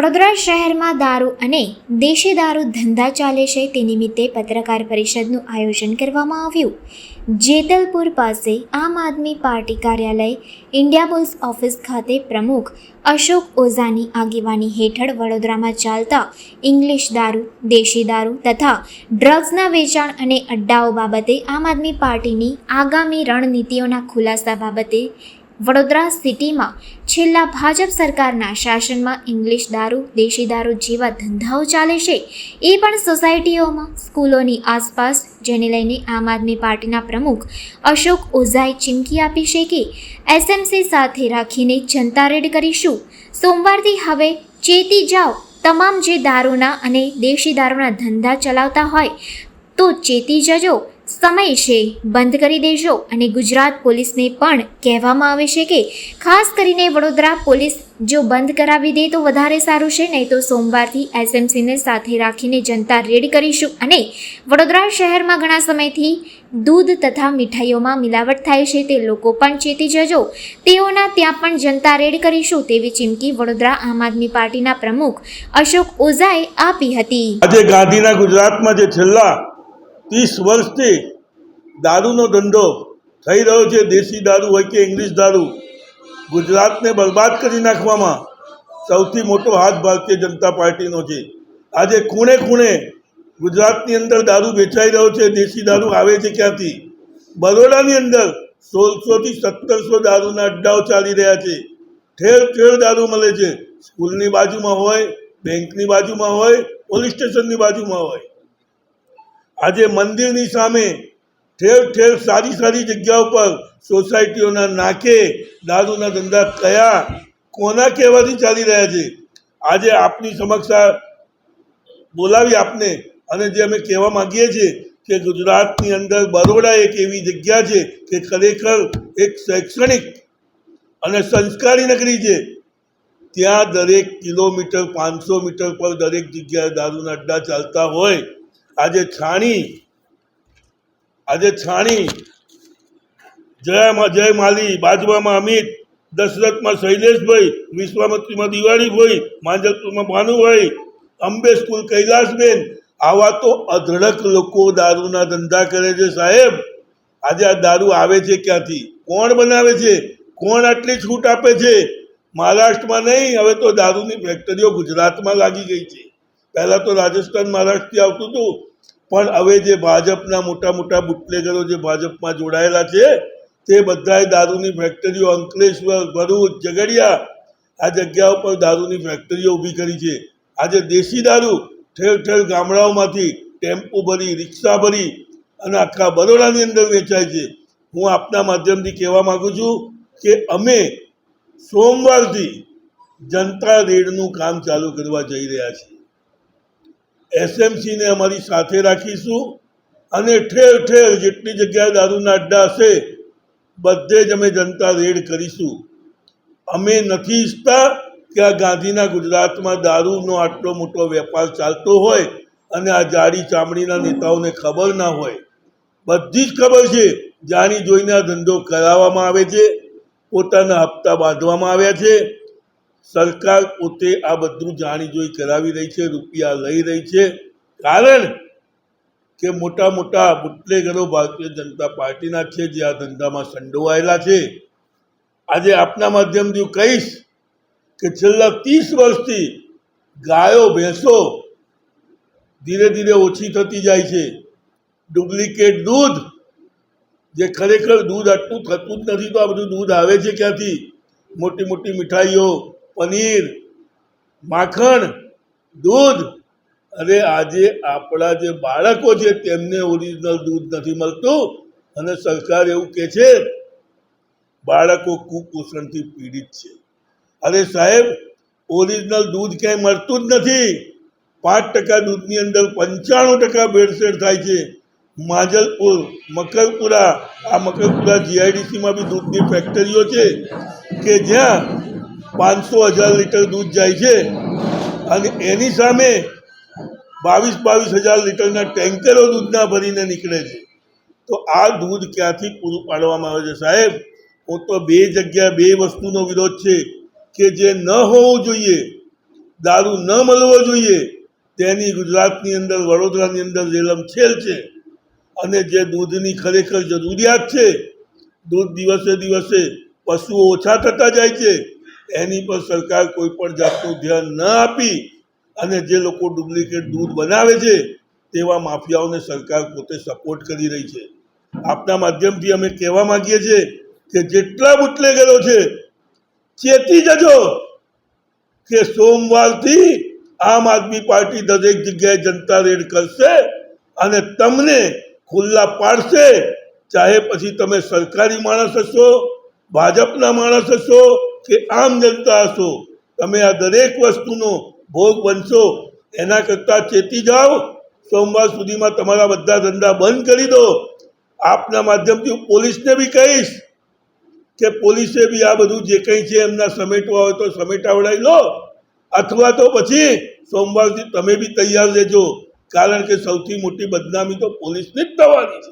વડોદરા શહેરમાં દારૂ અને દેશી દારૂ ધંધા ચાલે છે તે નિમિત્તે પત્રકાર પરિષદનું આયોજન કરવામાં આવ્યું. જેતલપુર પાસે આમ આદમી પાર્ટી કાર્યાલય ઇન્ડિયા બુલ્સ ઓફિસ ખાતે પ્રમુખ અશોક ઓઝાની આગેવાની હેઠળ વડોદરામાં ચાલતા ઇંગ્લિશ દારૂ, દેશી દારૂ તથા ડ્રગ્સના વેચાણ અને અડ્ડાઓ બાબતે આમ આદમી પાર્ટીની આગામી રણનીતિઓના ખુલાસા બાબતે વડોદરા સિટીમાં છેલ્લા ભાજપ સરકારના શાસનમાં ઇંગ્લિશ દારૂ, દેશી દારૂ જેવા ધંધાઓ ચાલે છે એ પણ સોસાયટીઓમાં, સ્કૂલોની આસપાસ, જેને લઈને આમ આદમી પાર્ટીના પ્રમુખ અશોક ઓઝાએ ચીમકી આપી છે કે એસએમસી સાથે રાખીને જનતા રેડ કરીશું. સોમવારથી હવે ચેતી જાઓ, તમામ જે દારૂના અને દેશી દારૂના ધંધા ચલાવતા હોય તો ચેતી જજો, સમય છે, બંધ કરી દેજો. અને ગુજરાત પોલીસને પણ કહેવામાં આવે છે કે ખાસ કરીને વડોદરા પોલીસ જો બંધ કરાવી દે તો વધારે સારું છે, નહીં તો સોમવારથી એસએમસીને સાથે રાખીને જનતા રેડ કરીશું. અને વડોદરા શહેરમાં ઘણા સમયથી દૂધ તથા મીઠાઈઓમાં મિલાવટ થાય છે તે લોકો પણ ચેતી જજો, તેઓના ત્યાં પણ જનતા રેડ કરીશું તેવી ચીમકી વડોદરા આમ આદમી પાર્ટીના પ્રમુખ અશોક ઓઝાએ આપી હતી. આજે ગાંધીના ગુજરાતમાં જે છેલ્લા 30 વર્ષથી દારૂનો ધંધો થઈ રહ્યો છે, દેશી દારૂ હોય કે ઇંગ્લિશ દારૂ, ગુજરાતને બરબાદ કરી નાખવામાં સૌથી મોટો હાથ ભારતીય જનતા પાર્ટીનો છે. આજે ખૂણે ખૂણે ગુજરાતની અંદર દારૂ વેચાઈ રહ્યો છે. દેશી દારૂ આવે છે ક્યાંથી? બરોડાની અંદર 1600 થી 1700 દારૂના અડ્ડાઓ ચાલી રહ્યા છે. ઠેર ઠેર દારૂ મળે છે. સ્કૂલની બાજુમાં હોય, બેંકની બાજુમાં હોય, પોલીસ સ્ટેશનની બાજુમાં હોય. આજે મંદિરની સામે ઠેર ઠેર સારી સારી જગ્યાઓ પર સોસાયટીઓના નાકે દારૂના ધંધા કયા કોના કહેવાથી ચાલી રહ્યા છે. આજે આપની સમક્ષ બોલાવી આપને અને જે અમે કહેવા માગીએ છીએ કે ગુજરાતની અંદર બરોડા એક એવી જગ્યા છે કે ખરેખર એક શૈક્ષણિક અને સંસ્કારી નગરી છે. ત્યાં દરેક કિલોમીટર 500 મીટર પર દરેક જગ્યાએ દારૂના અડ્ડા ચાલતા હોય. આજે છાણી જય માલી, બાજવામાં અમિત, દશરથમાં શૈલેષભાઈ, વિશ્વામિત્રીમાં દિવાળીભાઈ, માંજલપુરમાં ભાનુભાઈ, અંબે સ્કૂલ કૈલાસબેન, આવા તો અધડક લોકો દારૂના ધંધા કરે છે. સાહેબ, આજે આ દારૂ આવે છે ક્યાંથી? કોણ બનાવે છે? કોણ આટલી છૂટ આપે છે? મહારાષ્ટ્રમાં નહીં, હવે તો દારૂની ફેક્ટરીઓ ગુજરાતમાં લાગી ગઈ છે. પહેલાં તો રાજસ્થાન, મહારાષ્ટ્રથી આવતું હતું, પણ હવે જે ભાજપના મોટા મોટા બુટલેગરો જે ભાજપમાં જોડાયેલા છે તે બધાએ દારૂની ફેક્ટરીઓ અંકલેશ્વર, ભરૂચ, ઝઘડિયા આ જગ્યાઓ પર દારૂની ફેક્ટરીઓ ઊભી કરી છે. આજે દેશી દારૂ ઠેર ઠેર ગામડાઓમાંથી ટેમ્પો ભરી, રિક્ષા ભરી અને આખા બરોડાની અંદર વેચાય છે. હું આપના માધ્યમથી કહેવા માગું છું કે અમે સોમવારથી જનતા રેડનું કામ ચાલુ કરવા જઈ રહ્યા છીએ. એસએમસીને અમારી સાથે રાખીશું અને ઠેર ઠેર જેટલી જગ્યાએ દારૂના અડ્ડા હશે બધે જ અમે જનતા રેડ કરીશું. અમે નથી ઈચ્છતા કે આ ગાંધીના ગુજરાતમાં દારૂનો આટલો મોટો વેપાર ચાલતો હોય અને આ જાડી ચામડીના નેતાઓને ખબર ના હોય. બધી જ ખબર છે. જાણી જોઈને આ ધંધો કરાવવામાં આવે છે, પોતાના હપ્તા બાંધવામાં આવ્યા છે. સરકાર પોતે આ બધું જાણી જોઈ કરાવી રહી છે, રૂપિયા લઈ રહી છે. કારણ કે મોટા મોટા બુટલેગરો ભારતીય જનતા પાર્ટીના છે જે આ ધંધામાં સંડોવાયેલા છે. આજે આપના માધ્યમથી હું કહીશ કે છેલ્લા 30 વર્ષથી ગાયો ભેંસો ધીરે ધીરે ઓછી થતી જાય છે. ડુપ્લિકેટ દૂધ, જે ખરેખર દૂધ આટલું થતું જ નથી, તો આ બધું દૂધ આવે છે ક્યાંથી? મોટી મોટી મીઠાઈઓ, પનીર, માખણ, દૂધ. અરે આજે આપણા જે બાળકો છે તેમને ઓરિજિનલ દૂધ નથી મળતું અને સરકાર એવું કહે છે બાળકો કુપોષણથી પીડિત છે. અરે સાહેબ, ઓરિજિનલ દૂધ ક્યાંય મળતું જ નથી. 5% દૂધની અંદર 95% ભેળસેળ થાય છે. માંજલપુર, મકરપુરા, આ મકરપુરા જીઆઈડીસીમાં બી દૂધની ફેક્ટરીઓ છે કે જ્યાં 500,000 લીટર દૂધ જાય છે અને એની સામે 22,000 લીટરના ટેન્કરો દૂધના ભરીને નીકળે છે. તો આ દૂધ ક્યાંથી પૂરું પાડવામાં આવે છે? સાહેબ, હું તો બે જગ્યાએ બે વસ્તુનો વિરોધ છે કે જે ન હોવું જોઈએ. દારૂ ન મળવો જોઈએ તેની ગુજરાતની અંદર વડોદરાની અંદર રેલમછેલ છે. અને જે દૂધની ખરેખર જરૂરિયાત છે, દૂધ દિવસે દિવસે પશુઓ ઓછા થતા જાય છે, એની પર સરકાર કોઈ પણ જાતનું ધ્યાન ન આપી અને જે લોકો ડુપ્લિકેટ દૂધ બનાવે છે તેવા માફિયાઓને સરકાર પોતે સપોર્ટ કરી રહી છે. આપના માધ્યમથી અમે કહેવા માંગીએ છીએ કે જેટલા બુટલેગરો છે ચેતી જજો કે સોમવારથી આમ આદમી પાર્ટી દરેક જગ્યાએ જનતા રેડ કરશે અને તમને ખુલ્લા પાડશે. ચાહે પછી તમે સરકારી માણસ હશો, ભાજપના માણસ હશો કે આમ જનતા હશો, તમે આ દરેક વસ્તુનો ભોગ બનશો. એના કરતાં ચેતી જાઓ. સોમવાર સુધીમાં તમારા બધા ધંધા બંધ કરી દો. આપના માધ્યમથી હું પોલીસને બી કહીશ કે પોલીસે બી આ બધું જે કંઈ છે એમના સમેટવા હોય તો સમેટાવડાવી લો, અથવા તો પછી સોમવારથી તમે બી તૈયાર રહેજો, કારણ કે સૌથી મોટી બદનામી તો પોલીસની જ થવાની છે.